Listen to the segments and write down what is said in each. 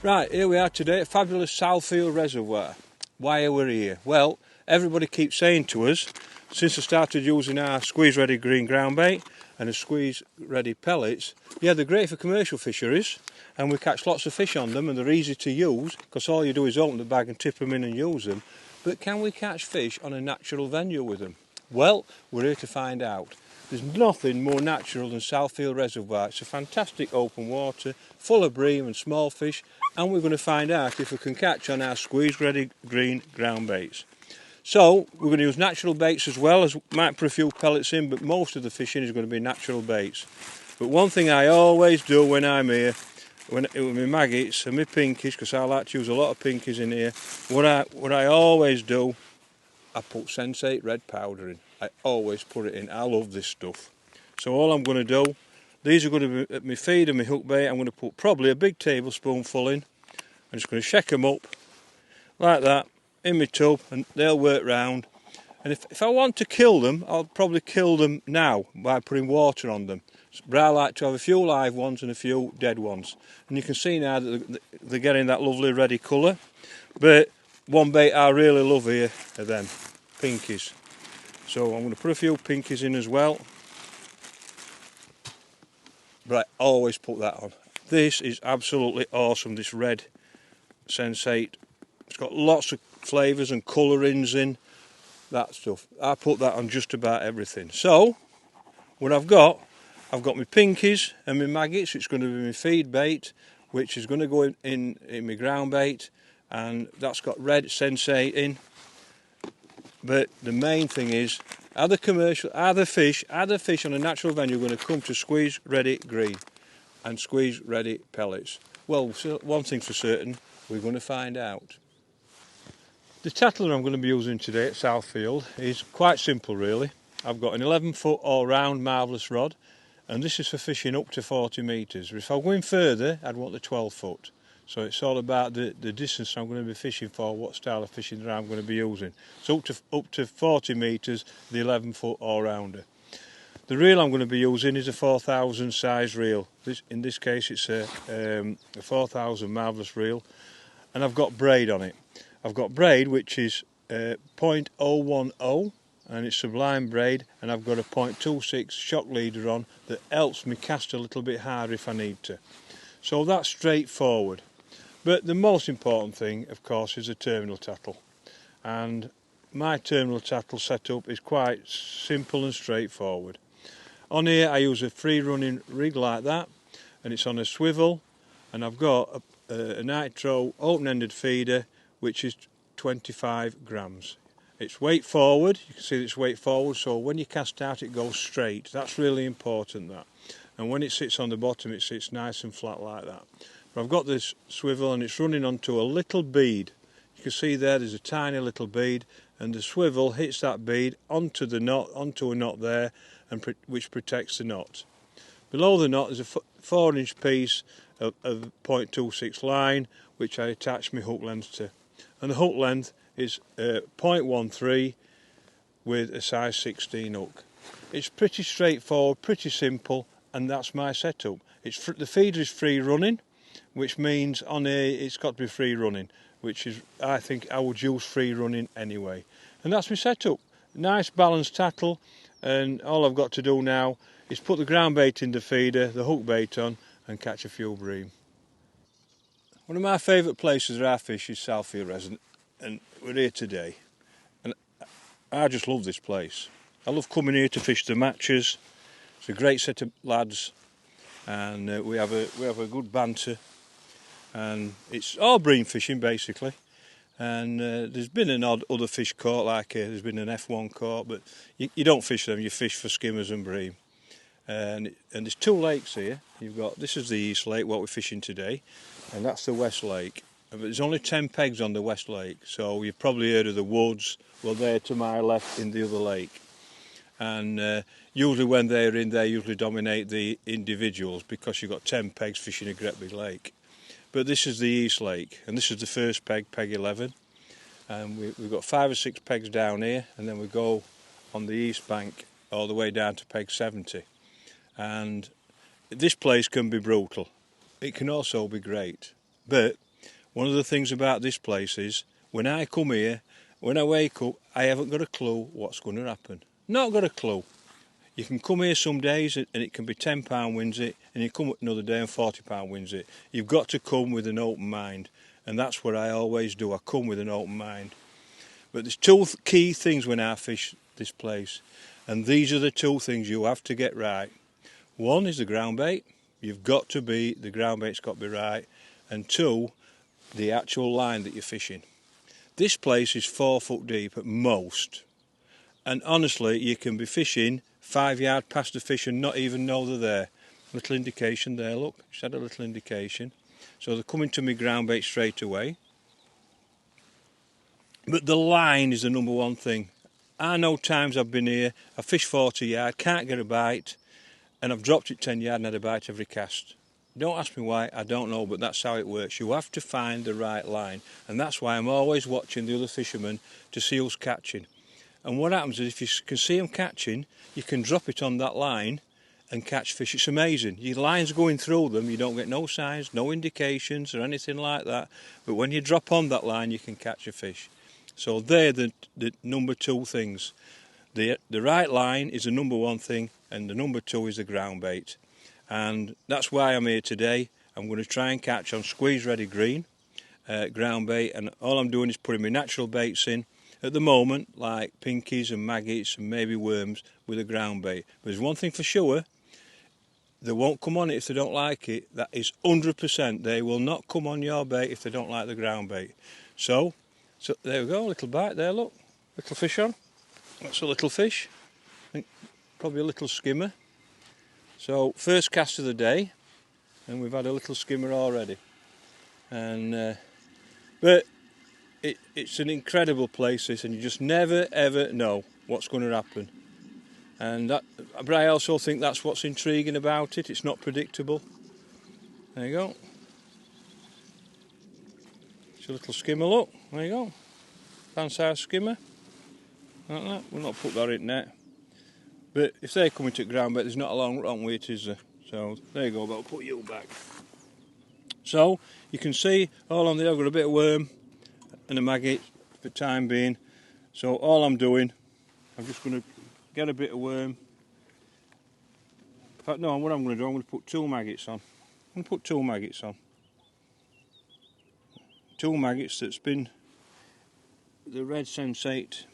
Right, here we are today at fabulous Southfield Reservoir. Why are we here? Well, everybody keeps saying to us, since I started using our Squeez-Ready green ground bait and the Squeez-Ready pellets, yeah, they're great for commercial fisheries and we catch lots of fish on them and they're easy to use because all you do is open the bag and tip them in and use them. But can we catch fish on a natural venue with them? Well, we're here to find out. There's nothing more natural than Southfield Reservoir. It's a fantastic open water, full of bream and small fish, and we're going to find out if we can catch on our Squeez-Ready green ground baits. So we're going to use natural baits as well, as might put a few pellets in, but most of the fishing is going to be natural baits. But one thing I always do when I'm here, with my maggots and my pinkies, because I like to use a lot of pinkies in here, what I always do, I put Sensate red powder in. I always put it in. I love this stuff. So all I'm going to do, these are going to be at my feed and my hook bait. I'm going to put probably a big tablespoonful in. I'm just going to shake them up like that in my tub and they'll work round. And if I want to kill them, I'll probably kill them now by putting water on them. But I like to have a few live ones and a few dead ones. And you can see now that they're getting that lovely reddy colour. But one bait I really love here are them, pinkies. So I'm going to put a few pinkies in as well. But I always put that on. This is absolutely awesome, this red Sensate. It's got lots of flavours and colourings in, that stuff. I put that on just about everything. So, what I've got my pinkies and my maggots. It's going to be my feed bait, which is going to go in my ground bait. And that's got red Sensate in. But the main thing is, are the fish on a natural venue going to come to Squeez-Ready green and Squeez-Ready pellets? Well, one thing for certain, we're going to find out. The tackle I'm going to be using today at Southfield is quite simple really. I've got an 11-foot all-round marvellous rod, and this is for fishing up to 40 metres. If I'm going further, I'd want the 12-foot. So it's all about the distance I'm going to be fishing for, what style of fishing that I'm going to be using. So up to 40 metres, the 11-foot all-rounder. The reel I'm going to be using is a 4000 size reel. In this case it's a 4000 marvellous reel, and I've got braid on it. I've got braid which is 0.010 and it's sublime braid, and I've got a 0.26 shock leader on that helps me cast a little bit harder if I need to. So that's straightforward. But the most important thing, of course, is a terminal tackle. And my terminal tackle setup is quite simple and straightforward. On here I use a free running rig like that, and it's on a swivel, and I've got a nitro open-ended feeder which is 25 grams. It's weight forward, you can see it's weight forward, so when you cast out it goes straight. That's really important, that. And when it sits on the bottom it sits nice and flat like that. But I've got this swivel and it's running onto a little bead. You can see there's a tiny little bead, and the swivel hits that bead onto a knot there, and which protects the knot. Below the knot is a 4-inch piece of 0.26 line which I attach my hook length to. And the hook length is 0.13 with a size 16 hook. It's pretty straightforward, pretty simple, and that's my setup. The feeder is free running, which means on here it's got to be free running, which is, I think I would use free running anyway. And that's my setup. Nice balanced tackle, and all I've got to do now is put the ground bait in the feeder, the hook bait on, and catch a few bream. One of my favourite places where I fish is Southfield Reservoir, and we're here today. And I just love this place. I love coming here to fish the matches. It's a great set of lads, and we have a good banter, and it's all bream fishing basically. And there's been an odd other fish caught, like there's been an F1 caught, but you don't fish them, you fish for skimmers and bream. And there's two lakes here. This is the East Lake, what we're fishing today, and that's the West Lake. But there's only 10 pegs on the West Lake, so you've probably heard of the woods. Well, they're to my left in the other lake. And usually when they're in, they usually dominate the individuals because you've got 10 pegs fishing a great big lake. But this is the East Lake, and this is the first peg, peg 11. And we've got 5 or 6 pegs down here, and then we go on the east bank all the way down to peg 70. And this place can be brutal. It can also be great. But one of the things about this place is when I come here, when I wake up, I haven't got a clue what's going to happen. Not got a clue. You can come here some days and it can be £10 wins it, and you come another day and £40 wins it. You've got to come with an open mind, and that's what I always do. I come with an open mind. But there's two key things when I fish this place, and these are the two things you have to get right. One is the ground bait. The ground bait's got to be right. And two, the actual line that you're fishing. This place is 4 foot deep at most. And honestly, you can be fishing 5 yards past the fish and not even know they're there. Little indication there, look. Just had a little indication. So they're coming to me ground bait straight away. But the line is the number one thing. I know times I've been here, I fish 40 yards, can't get a bite, and I've dropped it 10 yards and had a bite every cast. Don't ask me why, I don't know, but that's how it works. You have to find the right line, and that's why I'm always watching the other fishermen to see who's catching. And what happens is if you can see them catching, you can drop it on that line and catch fish. It's amazing. Your line's going through them, you don't get no signs, no indications or anything like that, but when you drop on that line you can catch a fish. So they're the number two things. The right line is the number one thing, and the number two is the ground bait. And that's why I'm here today. I'm going to try and catch on Squeez-Ready Green ground bait, and all I'm doing is putting my natural baits in at the moment, like pinkies and maggots and maybe worms with a ground bait. But there's one thing for sure, they won't come on it if they don't like it. That is 100%. They will not come on your bait if they don't like the ground bait. So there we go, a little bite there, look. Little fish on. That's a little fish. I think probably a little skimmer. So first cast of the day, and we've had a little skimmer already. And but it's an incredible place, this, and you just never ever know what's going to happen. And but I also think that's what's intriguing about it. It's not predictable. There you go. It's a little skimmer, look. There you go. Fan-sized skimmer. Like that. We'll not put that in net. But if they're coming to ground bait, there's not a long wait, is there? So there you go. But I'll put you back. So you can see all on there. I've got a bit of worm and a maggot for the time being. So all I'm doing, I'm just going to get a bit of worm. In fact, no, what I'm going to do, I'm going to put 2 maggots on. I'm going to put 2 maggots on. 2 maggots that's been the red sensate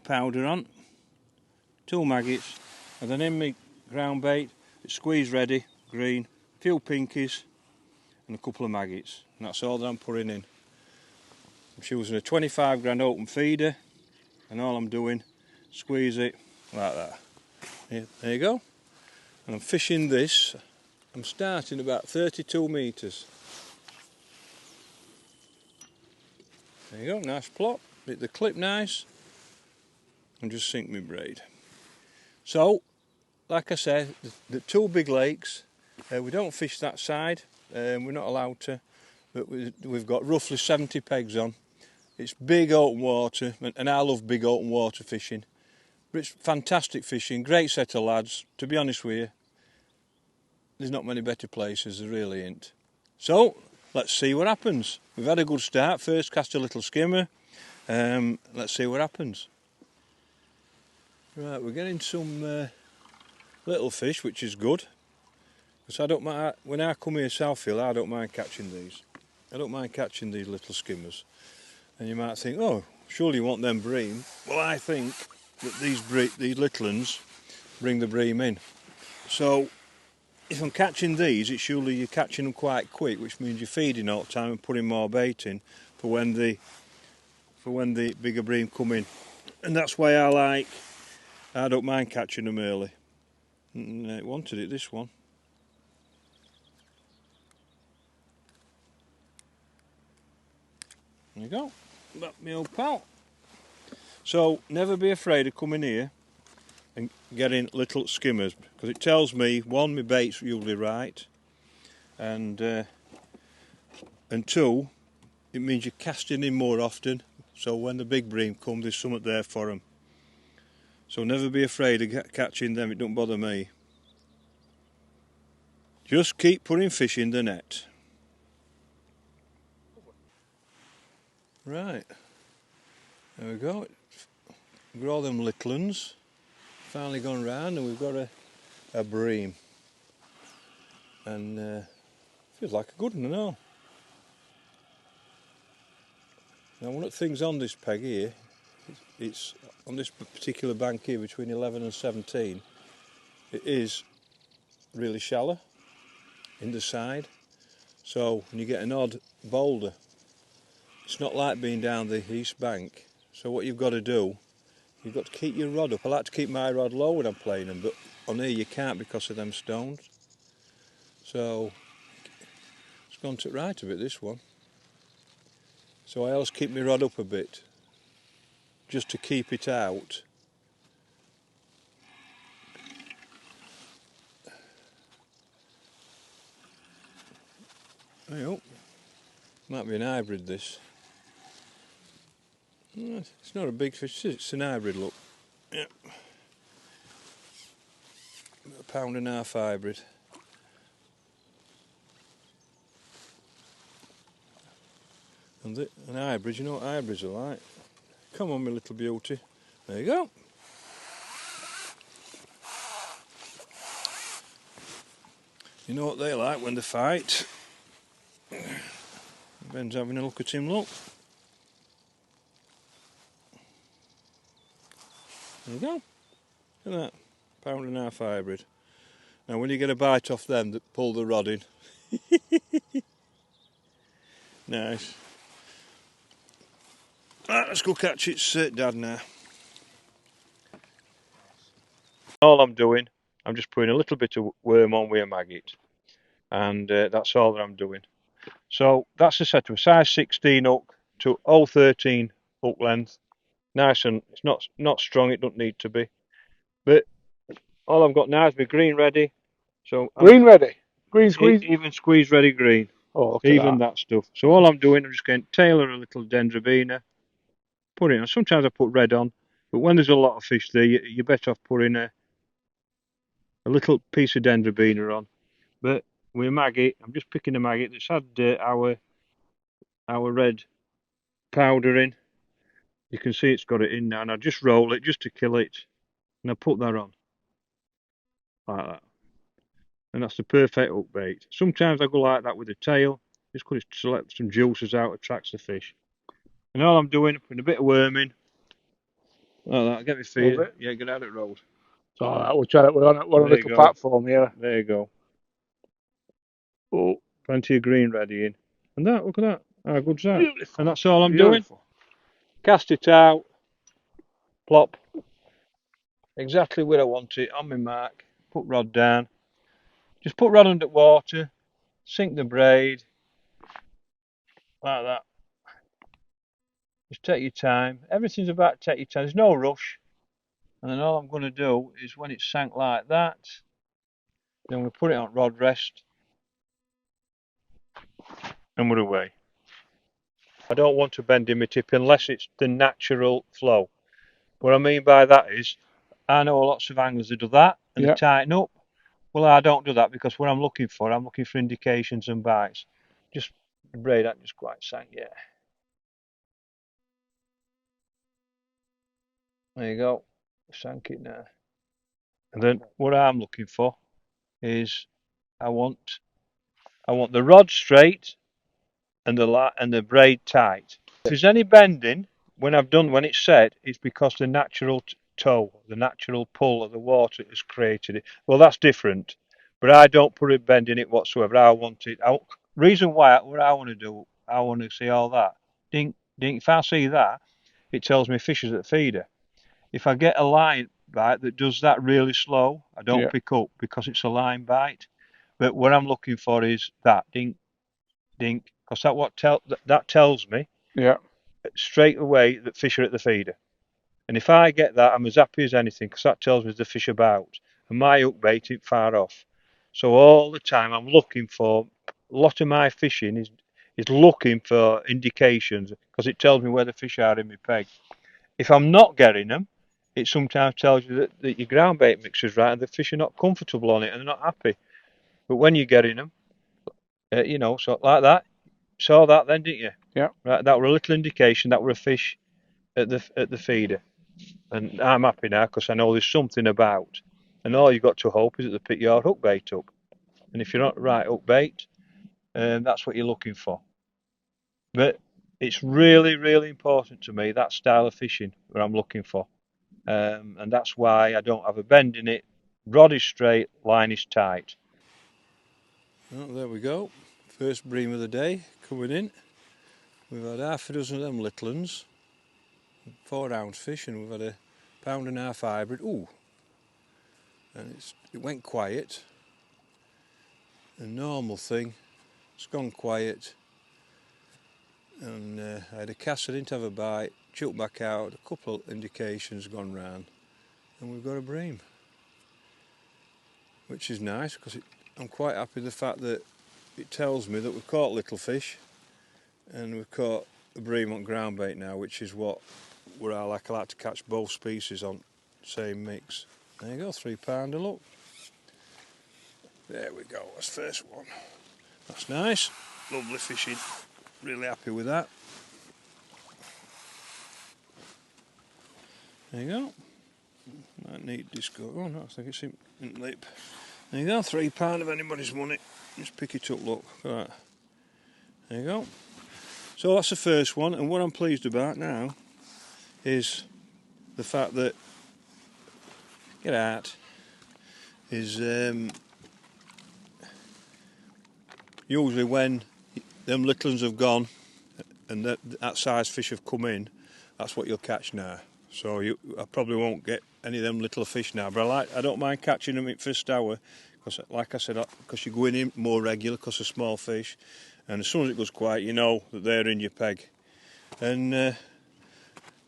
powder on. 2 maggots, and then in my ground bait, it's Squeez-Ready Green, a few pinkies, and a couple of maggots. And that's all that I'm putting in. I'm choosing a 25 grand open feeder, and all I'm doing, squeeze it like that. There you go. And I'm fishing this. I'm starting about 32 metres. There you go, nice plop. Hit the clip nice, and just sink my braid. So, like I said, the 2 big lakes, we don't fish that side, we're not allowed to, but we've got roughly 70 pegs on. It's big open water, and I love big open water fishing. But it's fantastic fishing, great set of lads. To be honest with you, there's not many better places, there really ain't. So, let's see what happens. We've had a good start, first cast a little skimmer. Let's see what happens. Right, we're getting some little fish, which is good. Because I don't mind, when I come here Southfield, I don't mind catching these. I don't mind catching these little skimmers. And you might think, oh, surely you want them bream. Well, I think that these little ones bring the bream in. So, if I'm catching these, it's usually you're catching them quite quick, which means you're feeding all the time and putting more bait in for when the bigger bream come in. And that's why I don't mind catching them early. And it wanted it, this one. There you go, that's my old pal. So never be afraid of coming here and getting little skimmers, because it tells me, one, my bait's usually right, and 2, it means you're casting in more often, so when the big bream come, there's something there for them. So never be afraid of catching them, it don't bother me. Just keep putting fish in the net. Right, there we go. We've got all them little ones. Finally gone round, and we've got a bream. And feels like a good one, I know. Now, one of the things on this peg here, it's on this particular bank here between 11 and 17, it is really shallow in the side. So when you get an odd boulder, it's not like being down the east bank. So what you've got to do, you've got to keep your rod up. I like to keep my rod low when I'm playing them, but on here you can't because of them stones. So it's gone to right a bit, this one. So I always keep my rod up a bit, just to keep it out. Hey up. Might be an hybrid, this. It's not a big fish, it's an hybrid, look. Yep. £1.5 hybrid. And an hybrid, you know what hybrids are like. Come on, my little beauty. There you go. You know what they like when they fight. Ben's having a look at him, look. There you go. Look at that. £1.5 hybrid. Now when you get a bite off them that pull the rod in. Nice. Right, let's go catch its dad now. All I'm doing, I'm just putting a little bit of worm on with a maggot. And that's all that I'm doing. So that's a set of a size 16 hook to 0.13 hook length. Nice, and it's not strong, it doesn't need to be. But all I've got now is my green ready. So green ready? Green squeeze? Even squeeze ready green. Oh, look even at that stuff. So all I'm doing, I'm just going to tailor a little dendrobina, put it on. Sometimes I put red on, but when there's a lot of fish there, you're better off putting a little piece of dendrobina on. But with a maggot, I'm just picking a maggot that's had our red powder in. You can see it's got it in now, and I just roll it just to kill it, and I put that on like that, and that's the perfect hook bait. Sometimes I go like that with the tail, just because it to let some juices out, attracts the fish. And all I'm doing, putting a bit of worm in, like that. Get me feed. Yeah, get out it rolled. It's all right. We'll try it. We're on a little platform here. There you go. Oh, plenty of green ready in, and that. Look at that. How good's that? Beautiful. And that's all I'm doing. Cast it out. Plop. Exactly where I want it, on my mark. Put rod down. Just put rod under water. Sink the braid. Like that. Just take your time. Everything's about to take your time. There's no rush. And then all I'm going to do is when it's sank like that, then we put it on rod rest. And we're away. I don't want to bend in my tip unless it's the natural flow. What I mean by that is, I know lots of anglers that do that and they tighten up. Well, I don't do that because what I'm looking for indications and bites. Just the braid ain't just quite sank yet. There you go, sank it now. And then what I'm looking for is I want the rod straight and the braid tight. If there's any bending when it's set, it's because the natural tow, the natural pull of the water has created it. Well, that's different, but I don't put a bend in it whatsoever. I want it. Reason why, what I want to do, I want to see all that. Dink, dink. If I see that, it tells me fish is at the feeder. If I get a line bite that does that really slow, I don't pick up because it's a line bite. But what I'm looking for is that dink, dink, because that tells me straight away that fish are at the feeder. And if I get that, I'm as happy as anything because that tells me the fish about. And my hook bait ain't far off. So all the time I'm looking for, a lot of my fishing is looking for indications because it tells me where the fish are in my peg. If I'm not getting them, it sometimes tells you that your ground bait mixer's right and the fish are not comfortable on it and they're not happy. But when you're getting them, so like that, Saw that then, didn't you? Yeah. Right, that were a little indication that were a fish at the feeder. And I'm happy now because I know there's something about. And all you've got to hope is that they pick your hook bait up. And if you're not right hook bait, that's what you're looking for. But it's really, really important to me, that style of fishing that I'm looking for. And that's why I don't have a bend in it. Rod is straight, line is tight. Well, there we go. First bream of the day coming in. We've had half a dozen of them little ones, 4 ounce fish, and we've had a £1.5 hybrid. Ooh, and it went quiet. A normal thing, it's gone quiet. And I had a cast, I didn't have a bite, choked back out, a couple of indications gone round, and we've got a bream, which is nice because I'm quite happy with the fact that it tells me that we've caught little fish and we've caught a bream on ground bait now, which is where I like to catch both species on same mix. There you go, £3 look. There we go, that's the first one. That's nice, lovely fishing, really happy with that. There you go. Might need disco. Oh no, I think it's in lip. There you go, £3 of anybody's money. Just pick it up, look. Right. There you go. So that's the first one, and what I'm pleased about now is the fact that usually when them little ones have gone and that size fish have come in, that's what you'll catch now. So I probably won't get any of them little fish now, but I don't mind catching them at first hour, because like I said, because you're going in more regular because of small fish, and as soon as it goes quiet, you know that they're in your peg, and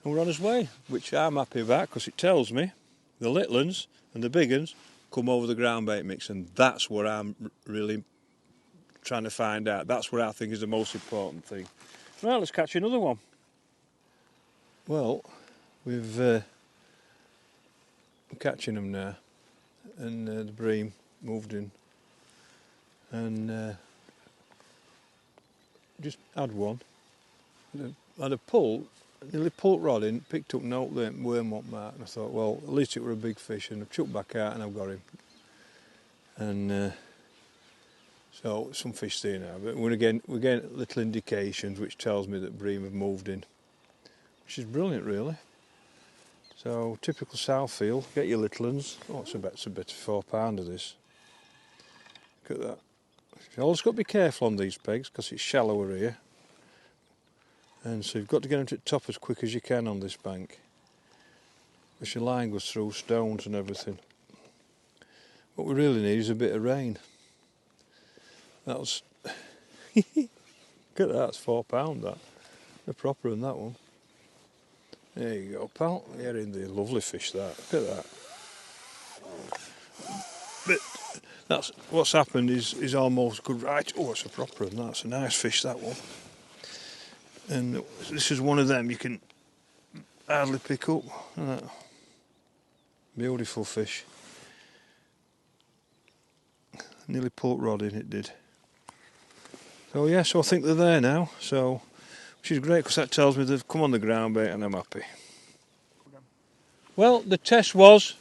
we're on his way, which I'm happy about because it tells me the little ones and the big ones come over the ground bait mix, and that's what I'm really trying to find out. That's what I think is the most important thing. Well, let's catch another one. Well, we're catching them now, and the bream moved in, and just had one. Had a pull, nearly pulled rod in, picked up no worm up mark, and I thought, well, at least it were a big fish, and I've chucked back out and I've got him. And so some fish there now, but we're getting little indications which tells me that bream have moved in, which is brilliant really. So typical Southfield, get your little ones. Oh, it's a bit of £4 of this. Look at that. You always got to be careful on these pegs because it's shallower here, and so you've got to get them to the top as quick as you can on this bank, because your line goes through stones and everything. What we really need is a bit of rain. That was look at that, that's £4 that. They're proper in that one. There you go, pal. Yeah, in there, lovely fish that. Look at that. But that's what's happened is almost good. Right, oh, it's a proper one. That's a nice fish, that one. And this is one of them you can hardly pick up. Beautiful fish. Nearly pulled rod in, it did. So yeah, so I think they're there now. So, which is great because that tells me they've come on the ground bait and I'm happy. Well, the test was,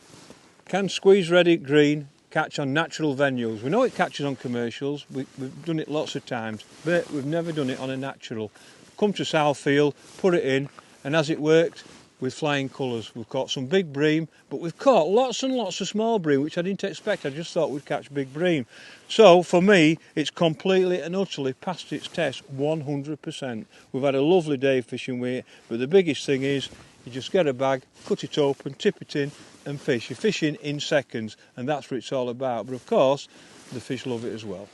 can Squeez-Ready Green catch on natural venues? We know it catches on commercials, we've done it lots of times, but we've never done it on a natural. Come to Southfield, put it in, and as it worked, with flying colours. We've caught some big bream, but we've caught lots and lots of small bream, which I didn't expect. I just thought we'd catch big bream. So for me, it's completely and utterly passed its test 100%. We've had a lovely day fishing with it, but the biggest thing is you just get a bag, cut it open, tip it in and fish. You're fishing in seconds, and that's what it's all about. But of course, the fish love it as well.